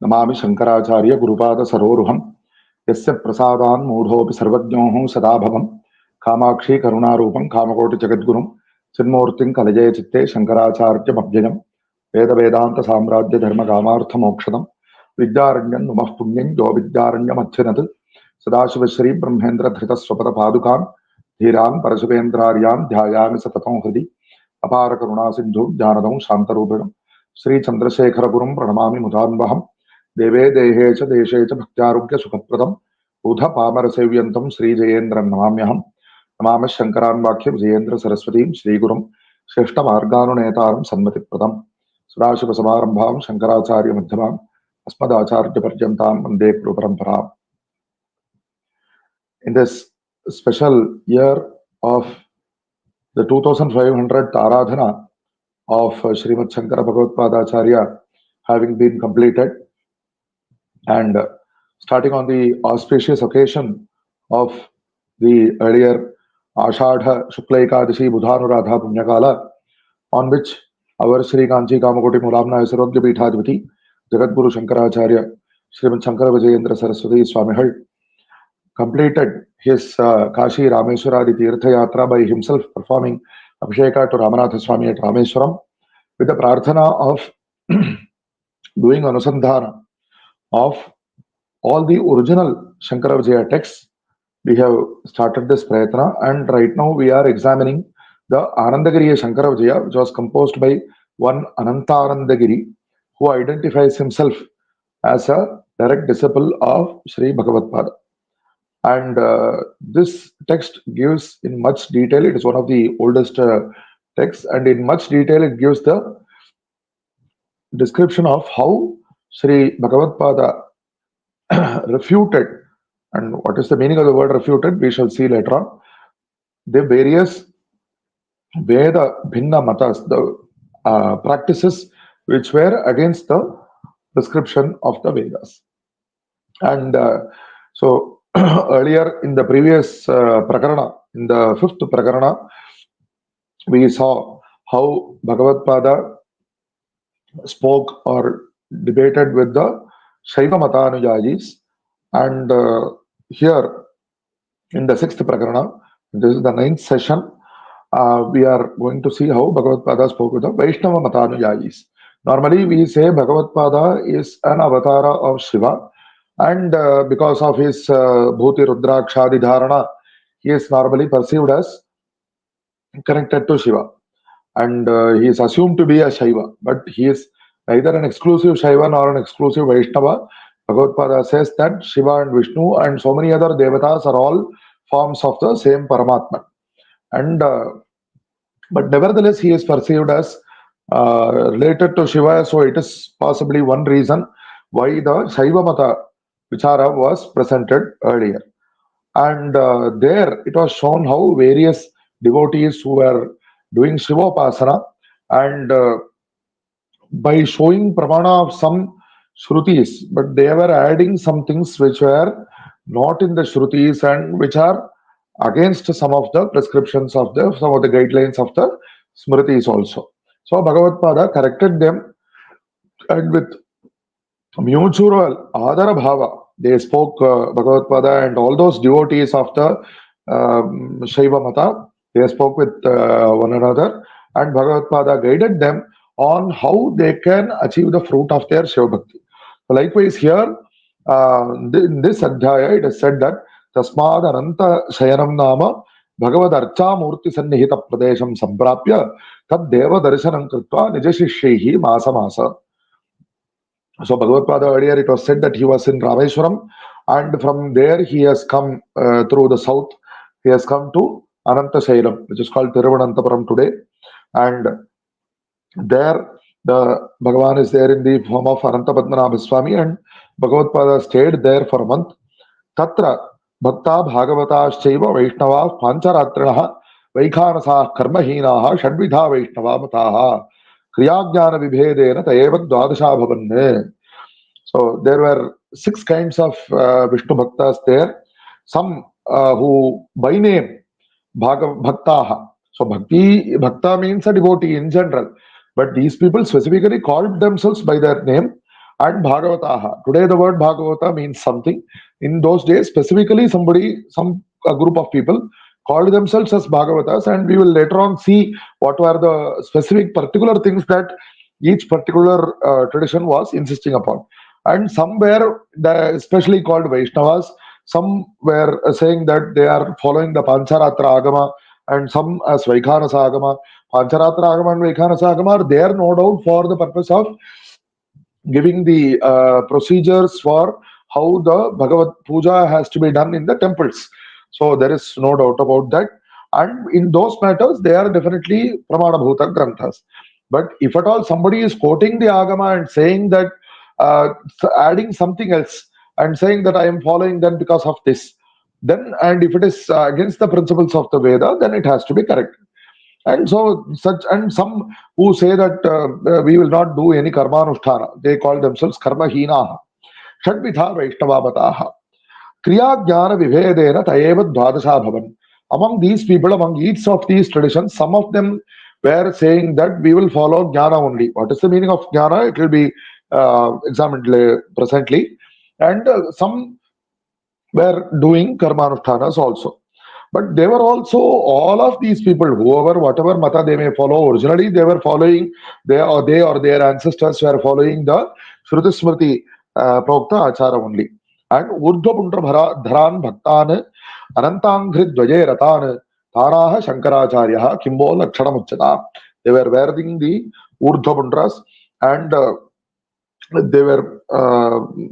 नमामि शंकराचार्य गुरुपाद सरोरुहम् यस्य प्रसादान् मूढोऽपि सर्वज्ञोः सदा भवम् कामाक्षी करुणारूपं कामकोटि जगद्गुरुं चिन्मूर्तिं कलये चित्ते शंकराचार्यमभ्ययम् वेद वेदांत साम्राज्य धर्म कामार्थ मोक्षदम् विद्यारण्यं नुमः पुण्यं यो विद्यारण्यमध्यनत् सदाशिवश्री ब्रह्मेन्द्र धृतस्वपद पादुकान् धीरान् परशुवेन्द्रार्यान् ध्यायामि सततं हृदि अपार करुणा सिंधु ज्ञानदं शान्तरूपिणं श्री चंद्रशेखरगुरुं प्रणमामि मुदान्वहम् देवे देहे च देशे च भक्त्यारोग्य सुखप्रदं ऊध पामर सेव्यन्तं श्री जयेन्द्रं नमाम्यहम् नमामि शंकरान् वाक्य विजयेन्द्र सरस्वतीं श्रीगुरुं श्रेष्ठ मार्गानुनेतारं सन्मतिप्रदम् सदाशिवसमारम्भां शंकराचार्य मध्यमाम् अस्मदाचार्यपर्यन्तां वन्दे गुरुपरम्पराम्. In this special year of the 2500th Aradhana of Shri Shankara Bhagavatpāda Acharya having been completed, and starting on the auspicious occasion of the earlier Ashadha Shukla Ekadashi Budhanuradha Punyakala, on which our Shri Kanchi Kamakoti Mulamna Isarogya Peethadipati Jagadguru Shankaracharya Shri Shankara Vijayam Saraswati Swamihal completed his Kashi Rameshwaradi Tirtha Yatra by himself, performing Abhisheka to Ramanatha Swami at Rameshwaram with the prarthana of doing Anusandhana of all the original Shankara Vijaya texts. We have started this prayatna, and right now we are examining the Anandagiriya Shankara Vijaya, which was composed by one Anandagiri, who identifies himself as a direct disciple of Shri Bhagavatpāda. And this text gives in much detail, it is one of the oldest texts, and in much detail it gives the description of how Shri Bhagavatpāda refuted, and what is the meaning of the word refuted we shall see later on, the various Veda Bhinna Matas, the practices which were against the prescription of the Vedas. And so earlier in the previous prakarana, in the fifth prakarana, we saw how Bhagavatpāda spoke or debated with the Shaiva Matanujayis, and here in the sixth prakarana, this is the ninth session, we are going to see how Bhagavatpāda spoke with the Vaishnava Matanujayis. Normally we say Bhagavatpāda is an avatara of Shiva, and because of his Bhuti Rudrakshadi Dharana, he is normally perceived as connected to Shiva, and he is assumed to be a Shaiva, but he is neither an exclusive Shaiva nor an exclusive Vaishnava. Bhagavatpāda says that Shiva and Vishnu and so many other devatas are all forms of the same Paramatma, and but nevertheless he is perceived as related to Shiva, so it is possibly one reason why the Shaiva Mata Vichara was presented earlier. And there it was shown how various devotees who were doing Shivopasana, and by showing pramana of some Shrutis, but they were adding some things which were not in the Shrutis and which are against some of the prescriptions of some of the guidelines of the Smritis also. So Bhagavatpāda corrected them, and with mutual Adara Bhava, they spoke Bhagavatpāda and all those devotees of the Shaiva Mata, they spoke with one another, and Bhagavatpāda guided them on how they can achieve the fruit of their Shiva Bhakti. So likewise here, in this Adhyaya, it is said that Tasmad Ananta Shayanam Nama Bhagavad Archa Murti Sannihita Pradesham Samprapya Tad Deva Darshanam Kritva Nijashishyehi Masa Masa. So Bhagavatpāda earlier it was said that he was in Rameshwaram, and from there he has come through the south, he has come to Ananta Shailam, which is called Thiruvananthapuram today, and there the Bhagavan is there in the form of Ananta Padmanabha Swami, and Bhagavatpāda stayed there for a month. Tatra Bhakta Bhagavatāścaiva Vaishnavā Pancharatrinaha Vaikhanasah Karmahīnaha Shadvidha Vaishnava Mataha Kriyajnana Vibhedena Taeva Dvadasha Bhavanne. So there were 6 kinds of Vishnu Bhaktas there. Some who by name Bhaktaha. So Bhakta means a devotee in general. But these people specifically called themselves by their name and Bhagavataha. Today the word Bhagavata means something. In those days, specifically a group of people called themselves as Bhagavatas, and we will later on see what were the specific particular things that each particular tradition was insisting upon. And some were especially called Vaishnavas, some were saying that they are following the Pancharatra Agama, and some as Vaikhanasa Agama. Pancharatra Agama and Vaikhanasa Agama are there no doubt for the purpose of giving the procedures for how the Bhagavat Puja has to be done in the temples. So there is no doubt about that. And in those matters, they are definitely Pramana Bhuta Granthas. But if at all somebody is quoting the Agama and saying that, adding something else and saying that I am following them because of this, then, and if it is against the principles of the Veda, then it has to be corrected. And so, some who say that we will not do any karmanusthana, they call themselves karmahinaha. Shadvitha Vaishnavavataha. Kriya Jnana Vibhedena Tayeva Dvadasha Bhavan. Among these people, among each of these traditions, some of them were saying that we will follow Jnana only. What is the meaning of Jnana? It will be examined presently. And some were doing karmanusthanas also. But they were also, all of these people, whoever, whatever mata they may follow, originally they were following, they or their ancestors were following the Shruti Smriti Prokta Achara only. And Urdhva Pundra Dharan Bhaktan Anantangri Dvaje Ratan Taraha Shankaracharya Kimbo Lakshana Muchata. They were wearing the Urdhva Pundras, and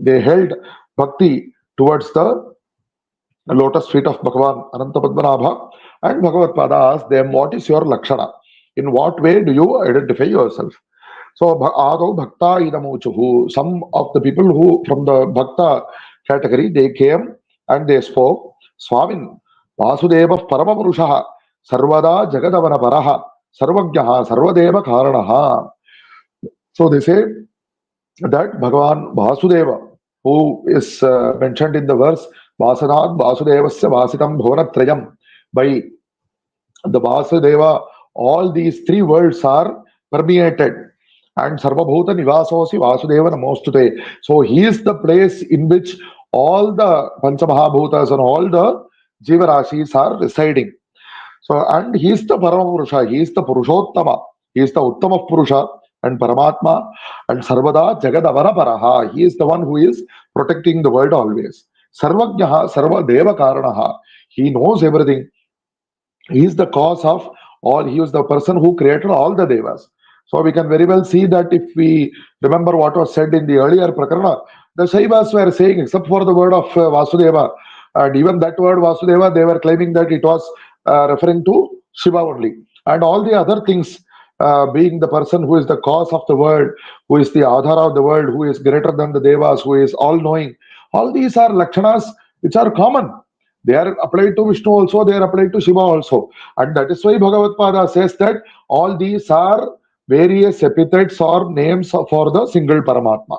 they held bhakti towards the lotus feet of Bhagavan Ananta Padmanabha, and Bhagavatpāda asked them, what is your Lakshana? In what way do you identify yourself? So, Ādau Bhakta Idamuchuhu, some of the people who from the Bhakta category, they came and they spoke, Swamin, Vasudeva Paramapurushaha, Sarvada Jagadavana Paraha, Sarvagyaha, Sarvadeva Karanaha. So they say that Bhagavan Vasudeva, who is mentioned in the verse, Vasanat Vasudevasya Vasitam Bhavanatrayam, by the Vasudeva, all these three worlds are permeated. And Sarvabhuta Nivasosi Vasudeva Namostute. So he is the place in which all the Panchamahabhutas and all the Jivarashis are residing. So, and he is the Paramapurusha, he is the Purushottama, he is the Uttama Purusha and Paramatma, and Sarvada Jagadavara Paraha. He is the one who is protecting the world always. Sarvagyaha Sarva Deva Karanaha. He knows everything. He is the cause of all. He is the person who created all the Devas. So we can very well see that if we remember what was said in the earlier Prakarana, the Shaivas were saying, except for the word of Vasudeva, and even that word Vasudeva, they were claiming that it was referring to Shiva only. And all the other things, being the person who is the cause of the world, who is the Adhara of the world, who is greater than the Devas, who is all-knowing, all these are Lakshanas which are common. They are applied to Vishnu also, they are applied to Shiva also. And that is why Bhagavatpāda says that all these are various epithets or names for the single Paramatma.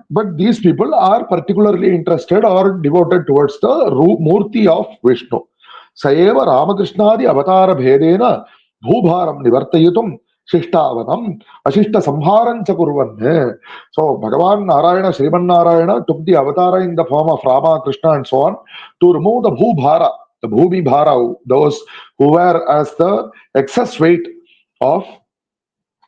But these people are particularly interested or devoted towards the Murti of Vishnu. Saeva Ramakrishnaadi Avatara Bhedena Bhubharam Nivartayitum Shishtavanam Ashishta Samharan Chakurvan. So Bhagavan Narayana, Sriman Narayana took the avatara in the form of Rama, Krishna and so on to remove the Bhubhara, the Bhumi Bhara, those who were as the excess weight of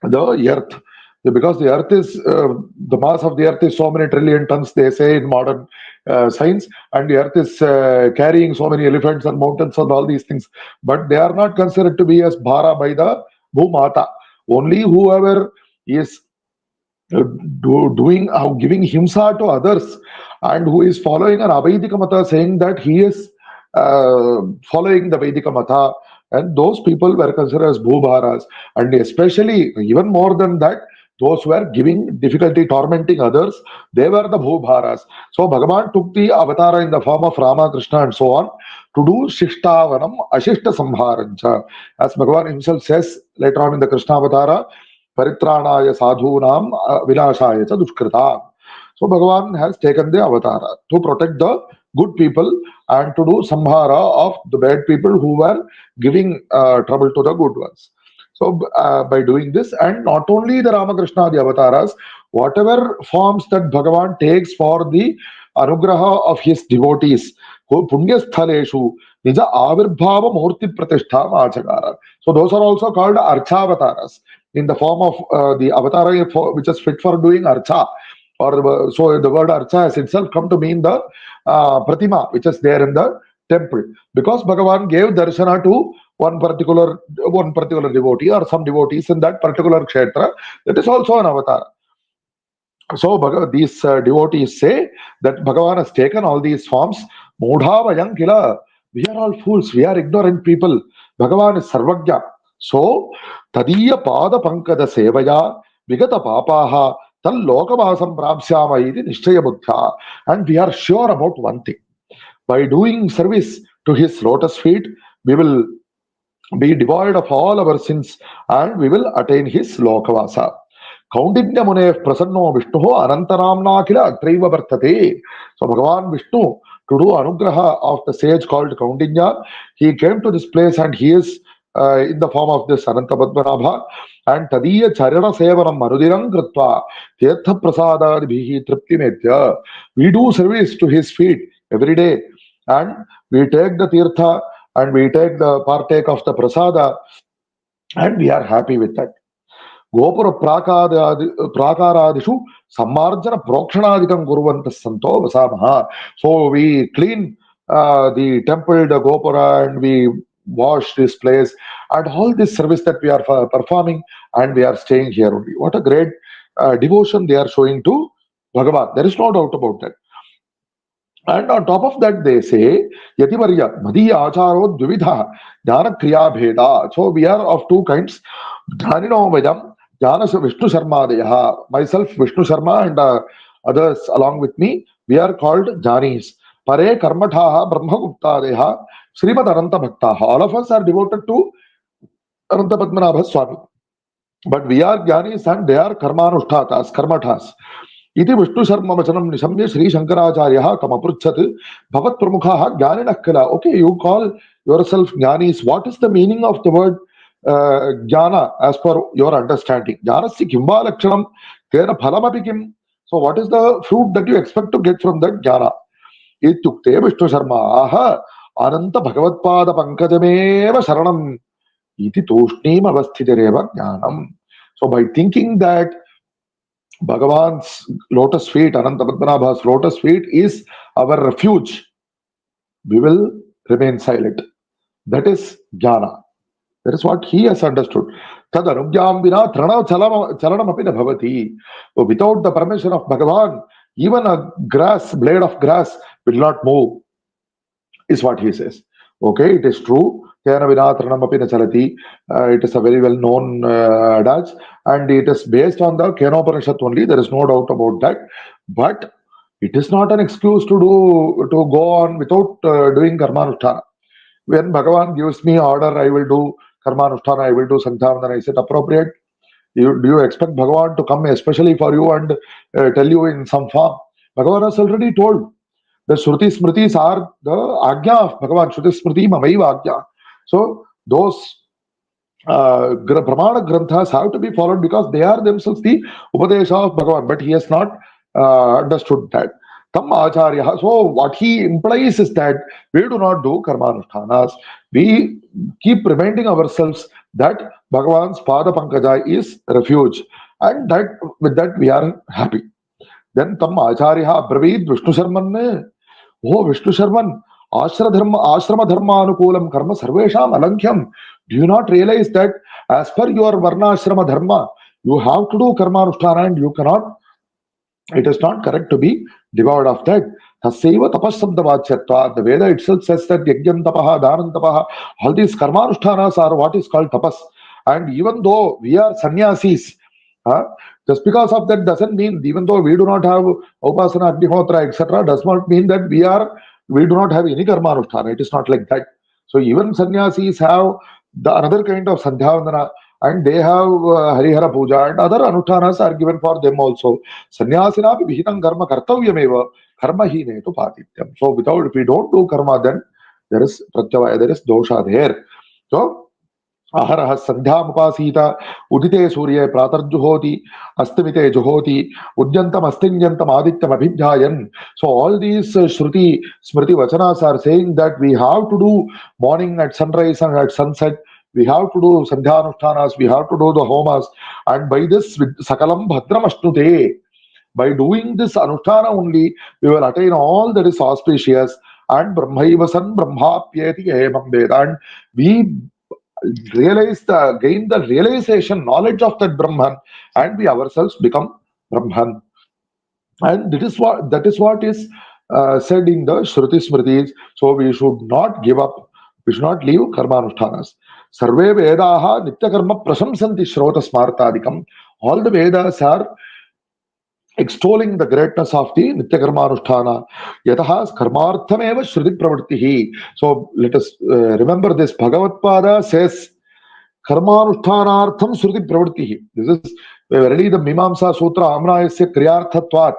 the earth. Because the earth is, the mass of the earth is so many trillion tons, they say in modern science, and the earth is carrying so many elephants and mountains and all these things. But they are not considered to be as Bhara by the Bhumata. Only whoever is giving himsa to others and who is following an Avaidika Mata, saying that he is following the Vaidika Mata, and those people were considered as Bhubharas. And especially, even more than that, those who were giving difficulty, tormenting others, they were the Bhubharas. So Bhagavan took the avatara in the form of Rama, Krishna and so on to do Shishtavanam, Ashishta Samharancha. As Bhagavan himself says later on in the Krishna avatara, Paritranaya Sadhunam Vinashaya Cha Dushkrita. So Bhagavan has taken the avatara to protect the good people and to do samhara of the bad people who were giving trouble to the good ones. So by doing this, and not only the Ramakrishna, the avatars, whatever forms that Bhagavan takes for the anugraha of his devotees, punyasthaleshu nija avirbhava murti pratishtham achakara. So those are also called archavataras, in the form of the avatara which is fit for doing archa. Or so the word archa has itself come to mean the pratima which is there in the temple, because Bhagavan gave darshana to one particular devotee or some devotees in that particular kshetra. That is also an avatar. So these devotees say that Bhagavan has taken all these forms. Mudha vayam kila. We are all fools. We are ignorant people. Bhagavan is sarvagya. So tadiya pada pankada sevaya vigata papaha tal lokavasam prapsyama iti nishchaya buddha. And we are sure about one thing. By doing service to his lotus feet, we will be devoid of all our sins and we will attain his lokavasa. Kaundinya Mune Prasanno Vishnu Anantaramna Kila Atraiva Vartate. So Bhagavan Vishnu, to do anugraha of the sage called Kaundinya, he came to this place and he is in the form of this Ananta Padmanabha. And Tadiya Charana Sevanam Manudiram Kritva Tirtha Prasadadibhihi Tripti Metya. We do service to his feet every day and we take the tirtha and we take the partake of the prasada and we are happy with that. Gopura prakaradishu sammarjana prokshanadikam guruvantas santo vasamaha. So we clean the temple, the gopura, and we wash this place and all this service that we are performing, and we are staying here only. What a great devotion they are showing to Bhagavan. There is no doubt about that. And on top of that, they say, Yativarya, Madhiya Acharo Dvividha, Jnana Kriya Bheda. So we are of two kinds. Jnanino Vedam, Jnana Vishnu Sharma Deha. Myself, Vishnu Sharma, and others along with me, we are called Jnanis. Pare Karmathaha Brahma Gupta Deha, Srimad Ananta Bhaktaha. All of us are devoted to Ananta Padmanabha Swami. But we are Jnanis and they are Karmanushtatas, Karmathas. Iti Vishnu Sharma Vachanam Nishamya Shri Shankara Acharyaha Kamapruchat Bhavat Pramukhaha Jnanina Kala. Okay, you call yourself Jnanis. What is the meaning of the word Jnana as per your understanding? Jnanasya Kimva Lakshanam Tera Phalamapi Kim. So what is the fruit that you expect to get from that Jnana? Ityukte Vishnu Sharma Aha Ananta Bhagavatpāda Pankajameva Sharanam Iti Tushnim Avasthitareva Jnanam. So by thinking that Bhagavan's lotus feet, Ananta Padmanabha's lotus feet is our refuge, we will remain silent. That is jnana. That is what he has understood. Tad anugyam vina trana chalanam api na bhavati. So without the permission of Bhagavan, even a blade of grass will not move, is what he says. Okay, it is true. Tena vina tranam api na chalati. It is a very well known adage, and it is based on the Kenopanishad only. There is no doubt about that. But it is not an excuse to go on without doing karmanusthana. When Bhagavan gives me order, I will do karmanusthana, I will do sandhyavandana. Is it appropriate? Do you expect Bhagavan to come especially for you and tell you in some form? Bhagavan has already told. The Shruti Smritis are the Agya of Bhagavan. Shruti Smriti Mamaiva Agya. So those Pramana Granthas have to be followed because they are themselves the Upadesha of Bhagavan. But he has not understood that. Tam Acharya. So what he implies is that we do not do karmanushtanas. We keep reminding ourselves that Bhagavan's Pada Pankaja is refuge. And that with that we are happy. Then Tam Acharya Abravit Vishnu Sharman. Oh, Vishnu Sharman, Ashrama Dharma Anukulam Karma Sarvesham Alankyam. Do you not realize that as per your Varna Ashrama Dharma, you have to do Karmanushtana and you cannot? It is not correct to be devoid of that. Tasaiva tapasabdavachyatva. The Veda itself says that Yajnam tapaha, Dhanam tapaha, all these Karmanushtanas are what is called tapas. And even though we are sannyasis, just because of that doesn't mean, even though we do not have Upasana, Agnihotra, etc., does not mean that we do not have any Karmanushtana. It is not like that. So even sannyasis have the another kind of Sandhyavandana, and they have Harihara Puja, and other Anushtanas are given for them also. Sannyasina vihitam karma kartavyameva karma hi netu patityam. So if we don't do karma, then there is pratyavaya, there is dosha there. So Aharah sandhyamupasita udite surye pratarjuhoti astamite juhoti udyantam astinyantam adityam abhidhyayan. So all these Shruti Smriti Vachanas are saying that we have to do morning at sunrise and at sunset. We have to do sandhyanushtanas, we have to do the homas, and by this with sakalam bhadram ashnute. By doing this anushtana only, we will attain all that is auspicious. And Brahmaivasan Brahmapyeti Evam Veda. And we realize gain the realization, knowledge of that Brahman, and we ourselves become Brahman. And that is what is said in the Shruti Smritis. So we should not give up. We should not leave karmanushtanas. Sarve Vedaha Nitya Karma Prasamsanti Shrota Smartadikam. All the Vedas are extolling the greatness of the Nitya Karmanushtana. Yataha Karmarthameva Shruti Pravrittihi. So let us remember this. Bhagavatpada says Karmanushthanartham Shruti Pravrittihi. This is already the Mimamsa Sutra Amnayasya Kriyarthatvat.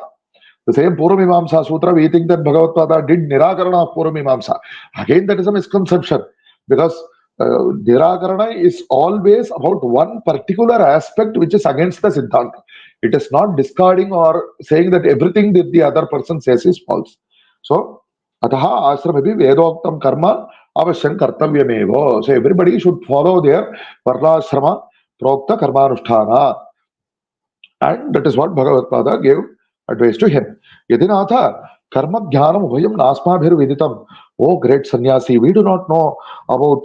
The same Purvamimamsa Sutra, we think that Bhagavatpada did Nirakarana of Purvamimamsa. Again, that is a misconception because Nirakarana is always about one particular aspect which is against the Siddhanta. It is not discarding or saying that everything that the other person says is false. So, Ataha Ashramabi Vedoktam Karma Avashan Kartavyameva. So, everybody should follow their Varnashrama Prokta Karmanusthana. And that is what Bhagavatpada gave advice to him. Yadinatha karma jnanam ubhayam nasmabhir viditam. Oh, great sannyasi, we do not know about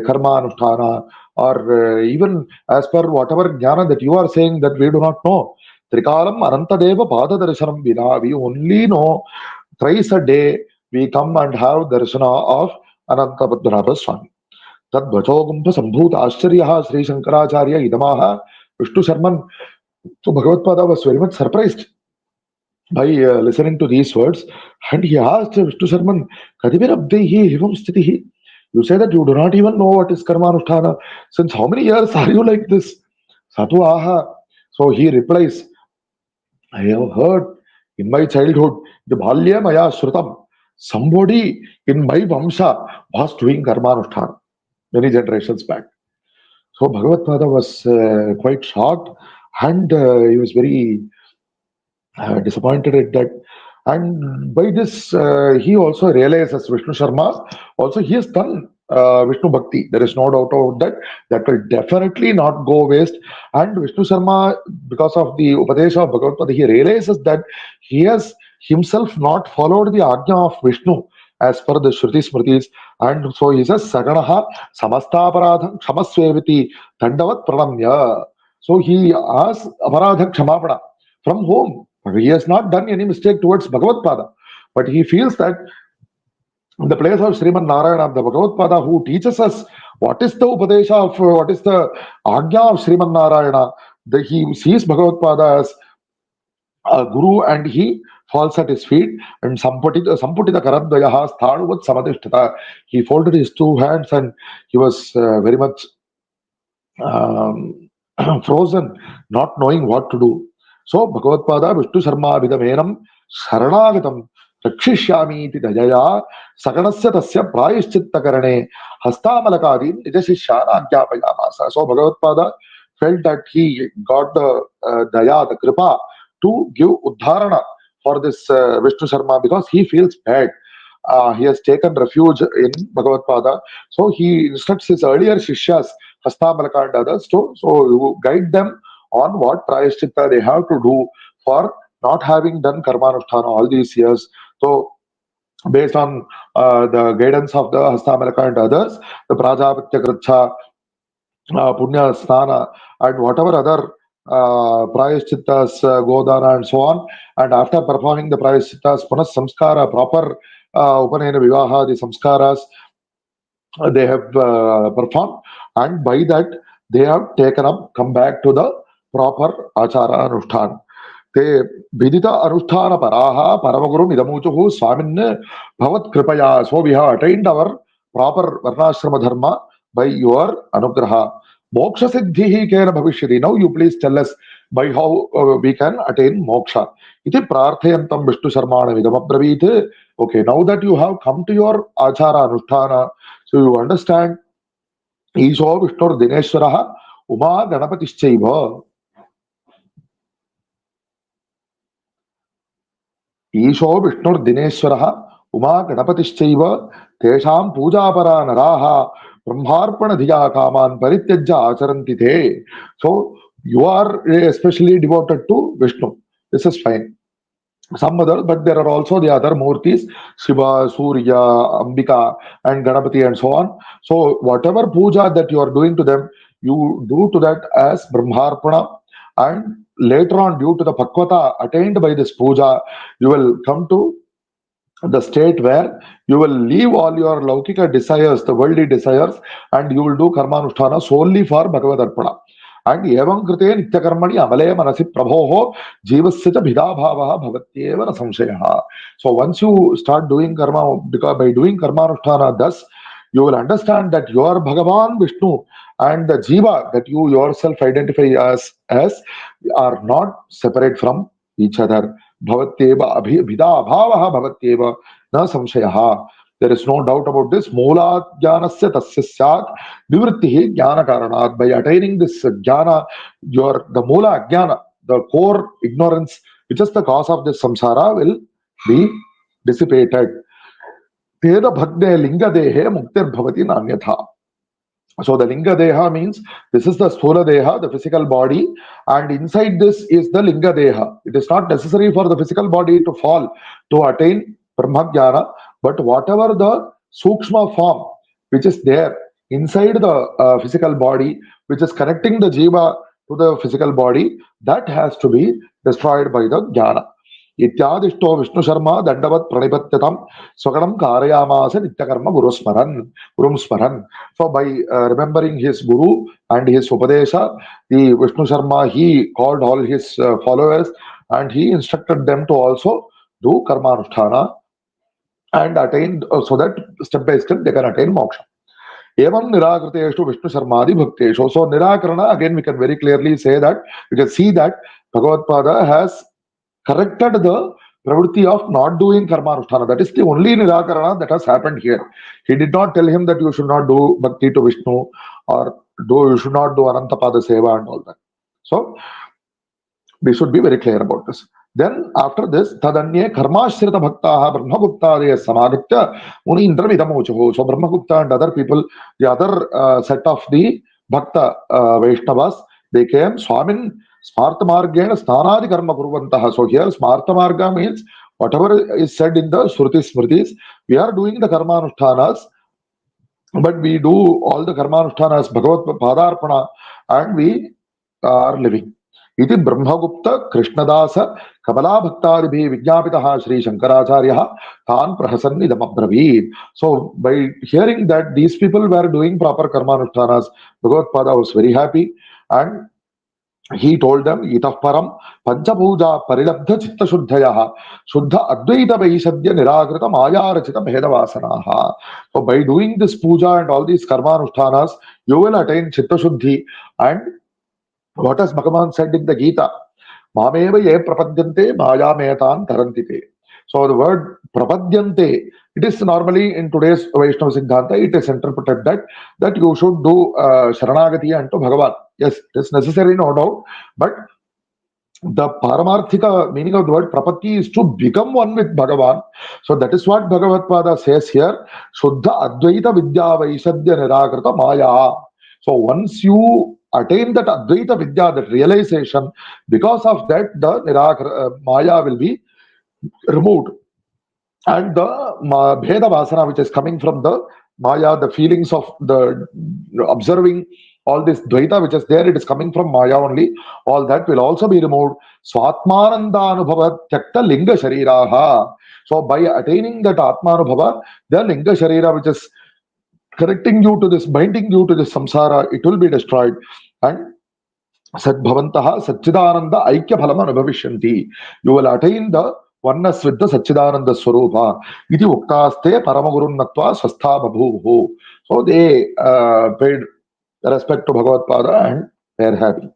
karma anusthana or even as per whatever jnana that you are saying that we do not know. Trikalam anantadeva pada darshanam vina. We only know thrice a day we come and have darshana of Ananta Padmanabha Swami. Tad Vachogumpa Sambhuta Ashcharyaha Sri Shankaracharya Idamaha Vishnu Sharman. So Bhagavatpada was very much surprised by listening to these words, and he asked Vishnu Sharman, Kadibirabdehi Hivam Sthitihi. You say that you do not even know what is Karmanusthana. Since how many years are you like this? Satu aha. So he replies, I have heard in my childhood, the Bhalya Maya Shrutam, somebody in my Vamsha was doing Karmanusthana many generations back. So Bhagavatpada was quite shocked and he was very disappointed at that. And by this, he also realizes Vishnu Sharma, also he has done Vishnu Bhakti. There is no doubt about that. That will definitely not go waste. And Vishnu Sharma, because of the Upadesha of Bhagavad, he realizes that he has himself not followed the Ajna of Vishnu as per the Shruti Smritis. And so he says, Saganaha Samastaparadham Kshamasveviti Dandavat Pranamya. So he asks Aparadha Kshamapana. From whom? He has not done any mistake towards Bhagavatpada, but he feels that in the place of Sriman Narayana, the Bhagavatpada, who teaches us what is the Upadesha of, what is the Agya of Sriman Narayana, that he sees Bhagavatpada as a guru and he falls at his feet and Samputita Karadvayaha Sthanuvat Samadhishtata. He folded his two hands and he was very much frozen, not knowing what to do. So Bhagavatpada Vishnu Sharma Vidamenam Sharanagatam Rakshishyami iti Dayaya Saganasya Tasya Prayishchitta Karane Hastamalakadi Nijashishana Agyapayamasa. So Bhagavatpada felt that he got the Daya, the Kripa to give Uddharana for this Vishnu Sharma because he feels bad. He has taken refuge in Bhagavatpada. So he instructs his earlier Shishyas, Hastamalaka and others, to guide them on what prayashchitta they have to do for not having done karmanusthana all these years. So, based on the guidance of the Hastamalaka and others, the Prajapatya Kricha, Punya Snana, and whatever other prayashchittas, Godana, and so on. And after performing the prayashchittas, Punas Samskara, proper Upanayana Vivaha, the Samskaras, they have performed, and by that they have taken up, come back to the proper Achara Anushtan. Te Vidita Anusthana Paraha, Paramaguru Midamuchuhu, Swamin Bhavat Kripaya. So we have attained our proper Varnashrama Dharma by your Anugraha. Moksha Siddhihi Kena Bhavishyati. Now you please tell us by how we can attain moksha. Iti Prarthayantam Vishnu Sharmana Vidamabravit. Okay, now that you have come to your Achara Anusthana, so you understand Isho Vishnur Dineshwaraha Uma Ganapatischaiva. Isho Vishnur Dineshwaraha Uma Ganapatischaiva Tesham Pujapara Naraha Brahmarpana Dhiya Kaman Parityajya Acharanti Te. So you are especially devoted to Vishnu. This is fine. Some other, but there are also the other murtis, Shiva, Surya, Ambika, and Ganapati, and so on. So, whatever puja that you are doing to them, you do to that as Brahmarpana, and later on, due to the Pakvata attained by this puja, you will come to the state where you will leave all your Laukika desires, the worldly desires, and you will do Karmanusthana solely for Bhagavad Arpana. And evam krite nityakarmani amale manasi prabhoho jivasya cha bhidabhavaha bhavatyeva na samshayaha. So once you start doing karma, because by doing Karmanusthana, thus you will understand that you are Bhagavan Vishnu and the Jiva that you yourself identify as are not separate from each other. Bhavatyeva bhidabhavaha bhavatyeva na samshayaha. There is no doubt about this. Moola jnanasya tasya syat nivrittihi jnana karanat. By attaining this jnana, the moola jnana, the core ignorance, which is the cause of this samsara, will be dissipated. Teda bhagne linga dehe muktir bhavati nanyatha. So the linga deha means this is the sthula deha, the physical body, and inside this is the linga deha. It is not necessary for the physical body to fall to attain brahmajnana, but whatever the sukshma form which is there inside the physical body, which is connecting the jiva to the physical body, that has to be destroyed by the jnana. इत्यादिष्टो Vishnu Sharma दंडवत प्रणिपत्यतम स्वगणम कारयामास नित्यकर्म गुरुम स्मरन. So by remembering his guru and his upadesha, the Vishnu Sharma, he called all his followers and he instructed them to also do karmanusthana and attain, so that step by step they can attain moksha. Evam nirakriteshu Vishnu Sharmadi bhakteshu. So nirakarana, again we can very clearly say that, you can see that Bhagavatpada has corrected the pravritti of not doing karmanusthana. That is the only nirakarana that has happened here. He did not tell him that you should not do bhakti to Vishnu or you should not do Anantapada Seva and all that. So we should be very clear about this. Then after this, tadanye karmashrita bhaktaha Brahmaguptadaya samaditya muni indra vidamochaho. So Brahmagupta and other people, the other set of the bhakta Vaishnavas, they came Swamin Smartha Margena Sthanadi Karma Kurvantaha. So here Smartha Marga means whatever is said in the Shrutis Smritis, we are doing the Karmanushthanas, but we do all the Karmanushthanas Bhagavat Padarpana and we are living. Iti Brahmagupta Krishnadasa Kamala Bhaktadibhi Vijnapitaha Shri Shankaracharyaha Tan Prahasanidam Abbraveed. So by hearing that these people were doing proper Karmanushtanas, Bhagavatpada was very happy and he told them, Itah Param Panchapuja Parilabdha Chitta Shuddhayaha Shuddha Advaita Vaishadya Niragrita Maya Rachita Bhedavasanaha. So by doing this puja and all these Karmanushtanas, you will attain Chitta Shuddhi. And what has Bhagavan said in the Gita? Mameva ye prapadyante maya metan tarantite. So the word prapadyante, it is normally in today's Vaishnava Siddhanta, it is interpreted that you should do Sharanagati unto Bhagavan. Yes, it is necessary, no doubt, but the paramarthika meaning of the word prapatti is to become one with Bhagavan. So that is what Bhagavatpada says here. Shuddha Advaita Vidya Vaishadya Nirakrita Maya. So once you attain that Advaita Vidya, that realization, because of that the Maya will be removed. And the Bheda Vasana, which is coming from the Maya, the feelings of the observing all this Dvaita which is there, it is coming from Maya only. All that will also be removed. Swatmananda Anubhava Tyakta Linga Shariraha. So by attaining that Atmanubhava, the Linga Sharira which is correcting you to this, binding you to this samsara, it will be destroyed. And Sadbhavantaha Satchidananda Aikya Phalama Anubhavishanti. You will attain the oneness with the Satchidananda Swarupa. Iti Uktaste Paramagurun Natva Swastha Babhuho. So they paid respect to Bhagavatpada and they are happy.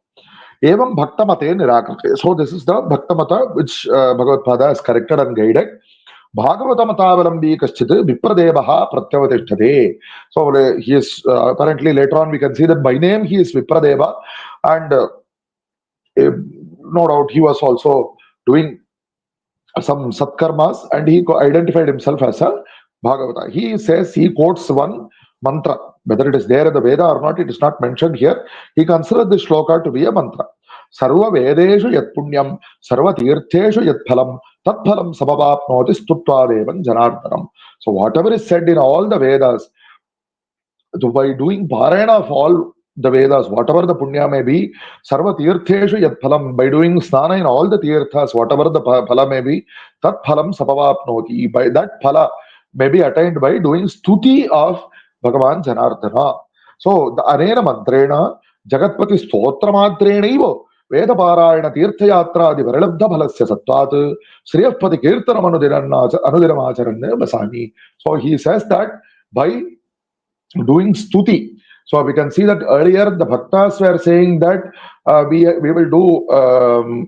Evam Bhaktamate Nirakrite. So this is the Bhaktamata which Bhagavatpada has corrected and guided. Bhagavatamataavalambi kaschit Vipradevaha Pratyavatishtade. So he is apparently later on we can see that by name he is Vipradeva, and no doubt he was also doing some satkarmas, and he identified himself as a Bhagavata. He says, he quotes one mantra, whether it is there in the Veda or not, it is not mentioned here. He considers this shloka to be a mantra. Sarva Vedeshu yat punyam, sarva tirtheshu yat phalam, tat phalam samavapnoti stutva devan janardanam. So whatever is said in all the Vedas, so by doing parayana of all the Vedas, whatever the punya may be, sarva tirtheshu yat phalam, by doing snana in all the tirthas, whatever the phala may be, tat phalam samavapnoti, by that phala may be attained by doing stuti of Bhagavan Janardana. So the anena mantrena jagatpati stotra matrena Veda Parayana Tirthayatra Adi Varalabdha Bhalasya Sattvat Sriyapati Kirtanam Anudiramacharanya Basani. So he says that by doing stuti. So we can see that earlier the bhaktas were saying that we will do,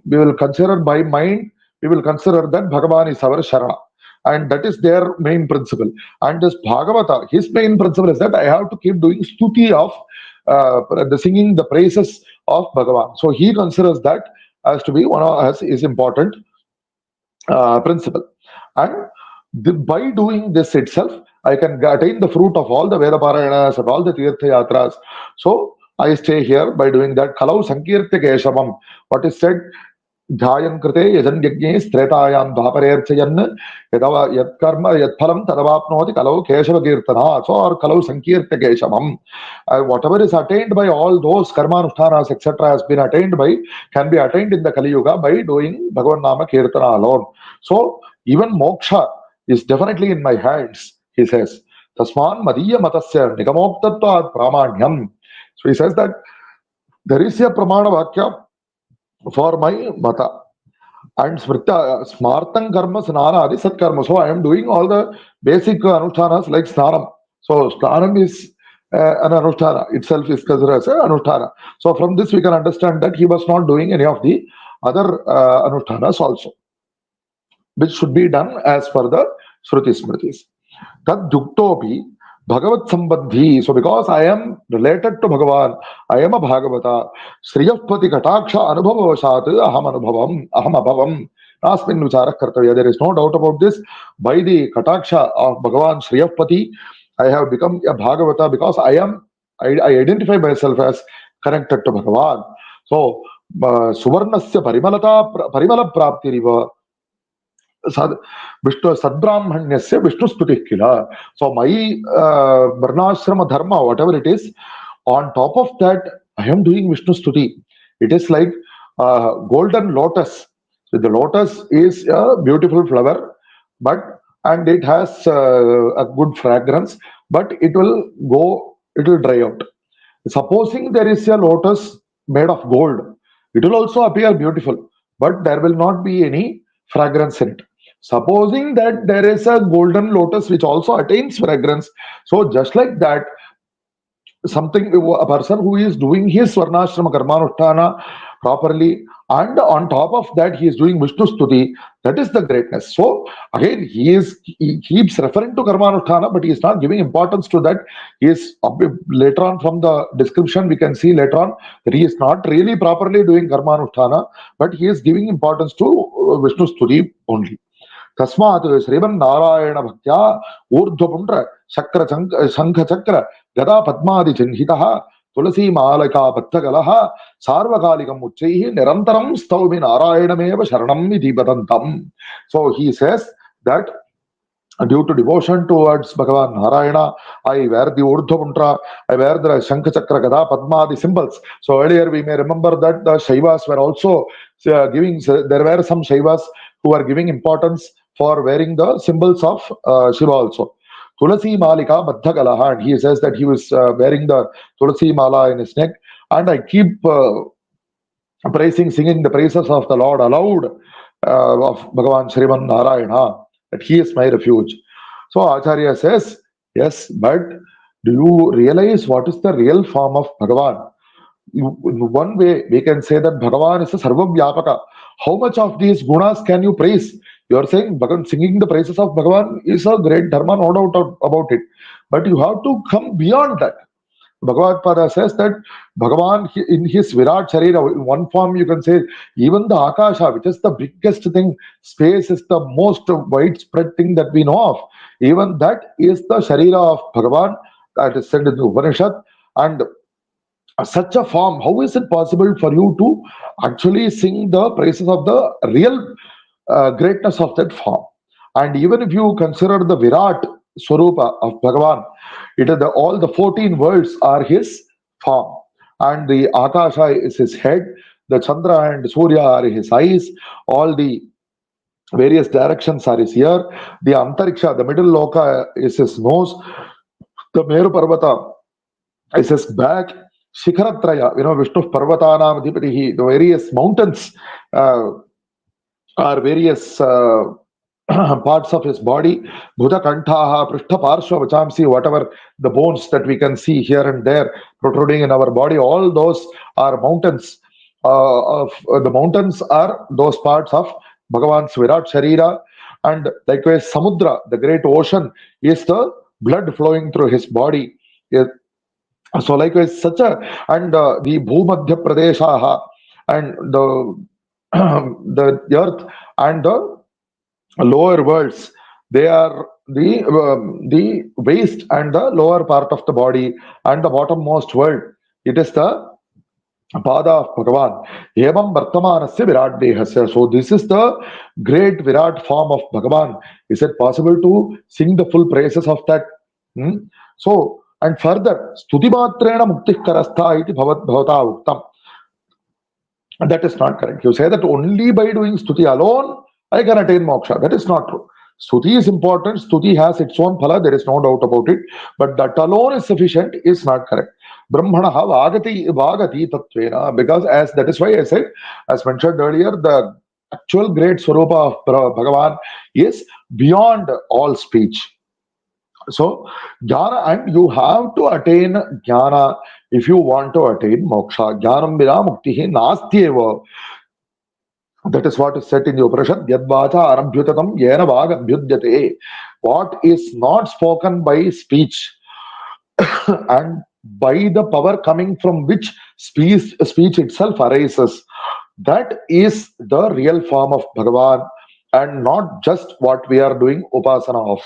we will consider by mind, we will consider that Bhagavan is our Sharma. And that is their main principle. And this Bhagavata, his main principle is that I have to keep doing stuti of the singing the praises of Bhagavan. So he considers that as to be one of his important principle. And by doing this itself, I can attain the fruit of all the Veda Parayanas and all the Tirtha Yatras. So I stay here by doing that. Kalau Sankirtya Keshavam. What is said? Dhyayan krite yajan yajne stretayam dhaparerchayan yadava yat karma yat phalam tadavapnoti kalau keshava kirtana. So or kalau sankirtya keshavam. Whatever is attained by all those karmanushtanas etc. has been attained by, can be attained in the Kali Yuga by doing Bhagavan Nama Kirtana alone. So even moksha is definitely in my hands, he says. Tasman madiya matasya nigamoktatvat pramanyam. So he says that there is a pramana vakya for my mata. And smartang karma snana adi sat karma. So I am doing all the basic anushtanas like snanam. So snanam is an anushtana itself is considered as an anushtana. So from this we can understand that he was not doing any of the other anushtanas also, which should be done as per the Shruti Smritis. Tad duktopi Bhagavat Sambandhi. So because I am related to Bhagavan, I am a Bhagavata. Sriyapati Kataksha Anubhavavashat Aham Abhavam. Asmin Vichara Kartavya. There is no doubt about this. By the Kataksha of Bhagavan Sriyapati, I have become a Bhagavata because I identify myself as connected to Bhagavan. So Suvarnasya Parimala Prapti Riva. Vishnu Sadbrahmanyasya Vishnu Stuti Kila. So my Varnashrama Dharma, whatever it is, on top of that, I am doing Vishnu Stuti. It is like golden lotus. So the lotus is a beautiful flower, and it has a good fragrance, but it will dry out. Supposing there is a lotus made of gold, it will also appear beautiful, but there will not be any fragrance in it. Supposing that there is a golden lotus which also attains fragrance, so just like that, a person who is doing his Varnashrama Karmanushtana properly, and on top of that he is doing Vishnu Stuti, that is the greatness. So again, he keeps referring to Karmanushtana, but he is not giving importance to that. He is later on, from the description we can see later on that he is not really properly doing Karmanushtana, but he is giving importance to Vishnu Stuti only. Tasmat Srivan Narayana Bhaktya Urdhvapundra Shakra Shankha Chakra Gada Padmadi Chinhitaha Tulasi Malaka Pattagalaha Sarvakalikam Uchaihi Nirantaram Staumi Narayanameva Sharanam Iti Padantam. So he says that due to devotion towards Bhagavan Narayana, I wear the Urdhvapundra, I wear the Shankha Chakra Gada Padmadi symbols. So earlier we may remember that the Shaivas were also giving, there were some Shaivas who are giving importance for wearing the symbols of Shiva also. Tulasi Malika Baddhagalaha, and he says that he was wearing the Tulasi Mala in his neck, and I keep singing the praises of the Lord aloud of Bhagavan Shriman Narayana, that he is my refuge. So Acharya says, yes, but do you realize what is the real form of Bhagavan? In one way, we can say that Bhagavan is a Sarvavyapaka. How much of these gunas can you praise? You are saying Bhagavan, singing the praises of Bhagavan is a great dharma, no doubt about it. But you have to come beyond that. Bhagavatpāda says that Bhagavan in his Virat Sharira, in one form you can say, even the Akasha, which is the biggest thing, space is the most widespread thing that we know of. Even that is the Sharira of Bhagavan, that is said in the Upanishad. And such a form, how is it possible for you to actually sing the praises of the real greatness of that form? And even if you consider the Virat Swarupa of Bhagavan, it is all the 14 worlds are his form, and the Akasha is his head, the Chandra and Surya are his eyes, all the various directions are his ear, the Antariksha, the middle loka is his nose, the Meru Parvata is his back, Shikharatraya, Vishnu Parvatanam Adhipatihi, the various mountains are various parts of his body, Bhuta Kantaha, Prishta Parshva Vachamsi, whatever the bones that we can see here and there protruding in our body, all those are mountains. The mountains are those parts of Bhagavan's Virat Sharira, and likewise Samudra, the great ocean, is the blood flowing through his body. So likewise such a, and the Bhumadhya Pradeshaha, and the earth and the lower worlds, they are the waist and the lower part of the body, and the bottommost world, it is the pada of Bhagavan. Evam Vartamanasya Virat Dehasya. So this is the great Virat form of Bhagavan. Is it possible to sing the full praises of that? So, and further, Stutimatrena Muktih Karastha iti bhavata uktam. That is not correct. You say that only by doing stuti alone I can attain moksha. That is not true. Stuti is important. Stuti has its own phala. There is no doubt about it. But that alone is sufficient is not correct. Brahmanaha vagati tattvena. Because as that is why I said, as mentioned earlier, the actual great swarupa of Bhagavan is beyond all speech. So, jnana, and you have to attain jnana if you want to attain moksha. Jnanam vina muktihi nastyeva. That is what is said in the Upanishad. Yadvacha arabhyutatam yena vag abhyudyate. What is not spoken by speech and by the power coming from which speech itself arises, that is the real form of Bhagavan, and not just what we are doing upasana of.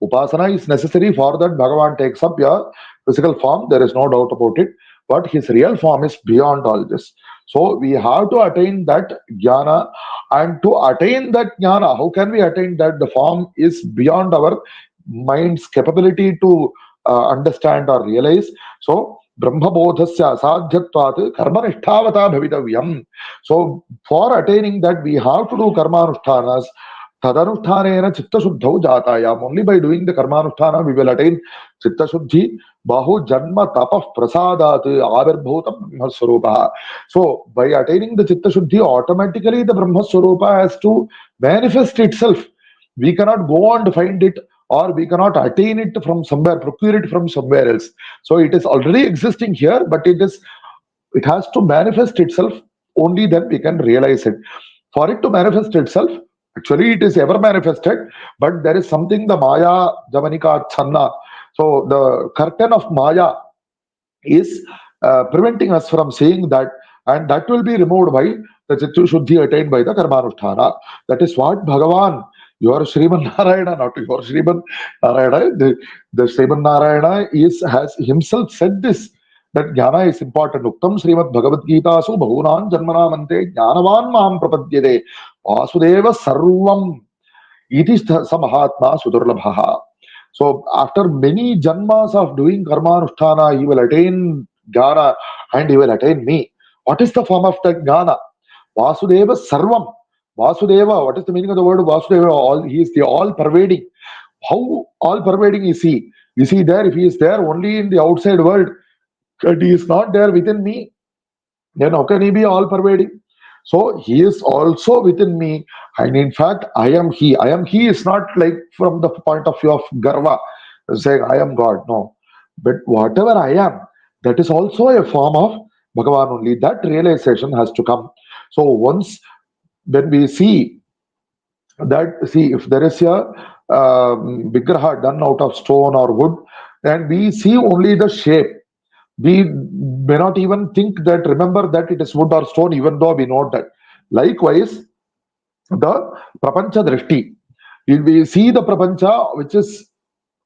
Upasana is necessary for that Bhagavan takes up your physical form, there is no doubt about it, but his real form is beyond all this. So we have to attain that jnana, and to attain that jnana, how can we attain that? The form is beyond our mind's capability to understand or realize. So Brahmabodhasya asadhyatvat karmanishhtavata bhavidavyam. So for attaining that, we have to do karmanushthanas. Tadanushthanena chitta shuddhau jatayam. Only by doing the karmanusthana we will attain chitta shuddhi. Bahu janma tapah prasadat avirbhutam brahmaswarupa. So by attaining the chitta shuddhi, automatically the brahmaswarupa has to manifest itself. We cannot go and find it, or we cannot attain it from somewhere, procure it from somewhere else. So it is already existing here, but it has to manifest itself. Only then we can realize it. For it to manifest itself, actually it is ever manifested, but there is something, the Maya Javanika Channa. So the curtain of Maya is preventing us from seeing that, and that will be removed by the Chitta Shuddhi attained by the Karmanusthana. That is what Bhagavan, your Sriman Narayana, not your Sriman Narayana, the Sriman Narayana has himself said this, that jnana is important. Uktam Srimad Bhagavad Gita su bhagunan janmanamante jnanavan mam prapadyate vasudeva sarvam iti samahatma sudurlabhaha. So after many janmas of doing karmanusthana, he will attain jnana and he will attain me. What is the form of that jnana? Vasudeva sarvam. Vasudeva, what is the meaning of the word Vasudeva? He is the all-pervading. How all-pervading is he? Is he there? If he is there only in the outside world, and he is not there within me, then how can he be all-pervading? So he is also within me, and in fact, I am he. I am he is not like from the point of view of Garva, saying I am God. No. But whatever I am, that is also a form of Bhagavan only. That realization has to come. So once when we see that, see, if there is a vigraha done out of stone or wood, and we see only the shape, we may not even think that, remember that it is wood or stone, even though we know that. Likewise, the prapancha drishti, we see the prapancha, which is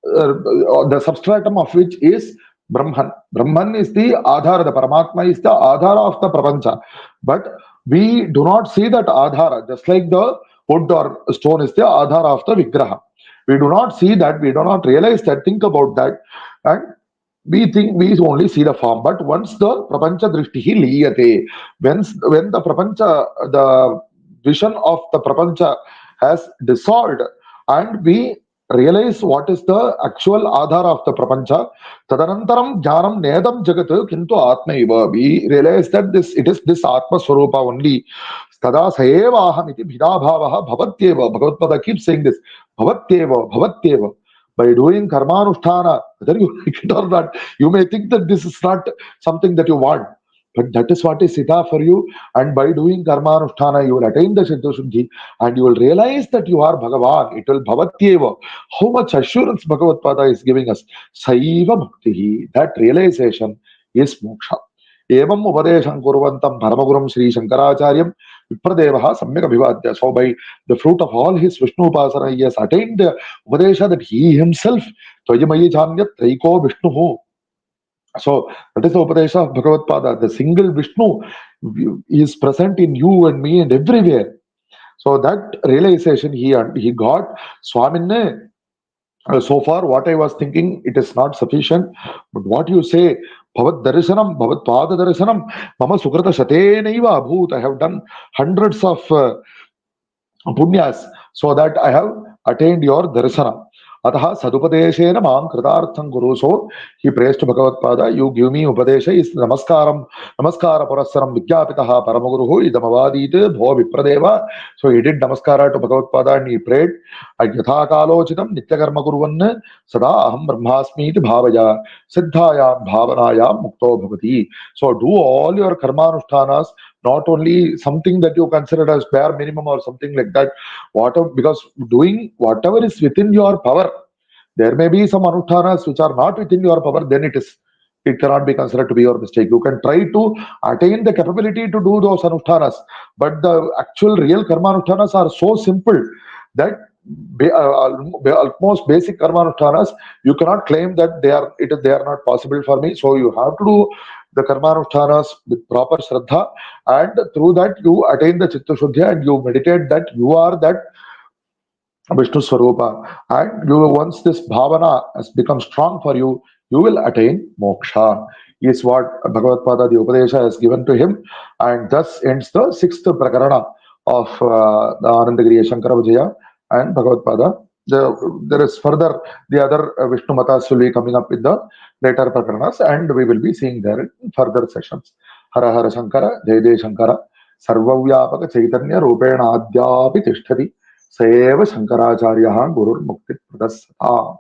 the substratum of which is Brahman. Brahman is the Adhara, the Paramatma is the Adhara of the Prapancha. But we do not see that Adhara, just like the wood or stone is the Adhara of the Vigraha. We do not see that, we do not realize that, think about that, and we think we only see the form. But once the Prapancha Drishtihi Liyate, when the Prapancha, the vision of the Prapancha has dissolved, and we realize what is the actual adhara of the prapancha, tadanantaram jnanam nedam jagat kintu atmaiva. We realize that it is this atma swarupa only. Tada saeva aham iti bhidabhavaha bhavatyeva. Bhagavatpada keeps saying this, bhavatyeva, bhavatyeva. By doing karmanusthana, whether you like it or not, you may think that this is not something that you want, but that is what is Sita for you. And by doing karmanusthana, you will attain the Siddha Shuddhi, and you will realize that you are Bhagavan. It will bhavatyeva. How much assurance Bhagavatpada is giving us. Saiva muktihi. That realization is moksha. Evam upadesham kurvantam paramagurum Shri Shankaracharyam Vipradevaha samyak abhivadya. So by the fruit of all his Vishnu upasana, he has attained the upadesha that he himself, Tvayamayi Chanyat Traiko Vishnuhu. So that is the Upadesha of Bhagavatpada. The single Vishnu is present in you and me and everywhere. So that realization he got. Swaminne, so far what I was thinking, it is not sufficient. But what you say, Bhavat Darshanam, Bhavat Pada Darshanam, Mama Sukrata Shatenaiva Abhut. I have done hundreds of punyas so that I have attained your darsana. Ataha sadupadeshena mam kritartham guru. So he prays to Bhagavatpada, you give me upadesha is namaskara purasaram vidyapitaha paramaguruhu idamavadite bho vipradeva. So he did namaskara to Bhagavatpada and he prayed, yatha kalochitam nityakarma kuruvanna sada aham brahmasmi iti bhavaya siddhayam bhavanayam mukto bhavati. So do all your karmanushthanas, not only something that you consider as bare minimum or something like that, because doing whatever is within your power. There may be some anushtanas which are not within your power, then it cannot be considered to be your mistake. You can try to attain the capability to do those anushtanas, but the actual real karma anushtanas are so simple that almost basic karma anushtanas, you cannot claim that they are not possible for me. So you have to do the karma anushtanas with proper shraddha, and through that you attain the chitta shuddha, and you meditate that you are that Vishnu Swarupa. And you, once this bhavana has become strong for you, you will attain moksha. Is what Bhagavatpada, the Upadesha, has given to him. And thus ends the sixth prakarana of the Anandagiriya Shankara Vijayam and Bhagavatpada. There is further, the other Vishnu Matas will be coming up in the later prakarana's, and we will be seeing there in further sessions. Hara Hara Shankara, Jai Jai Shankara, Sarvavyapaka Chaitanya Rupena Adyapi Tishtati. Saeva Shankaracharyaha Gurur Mukti Pradasata.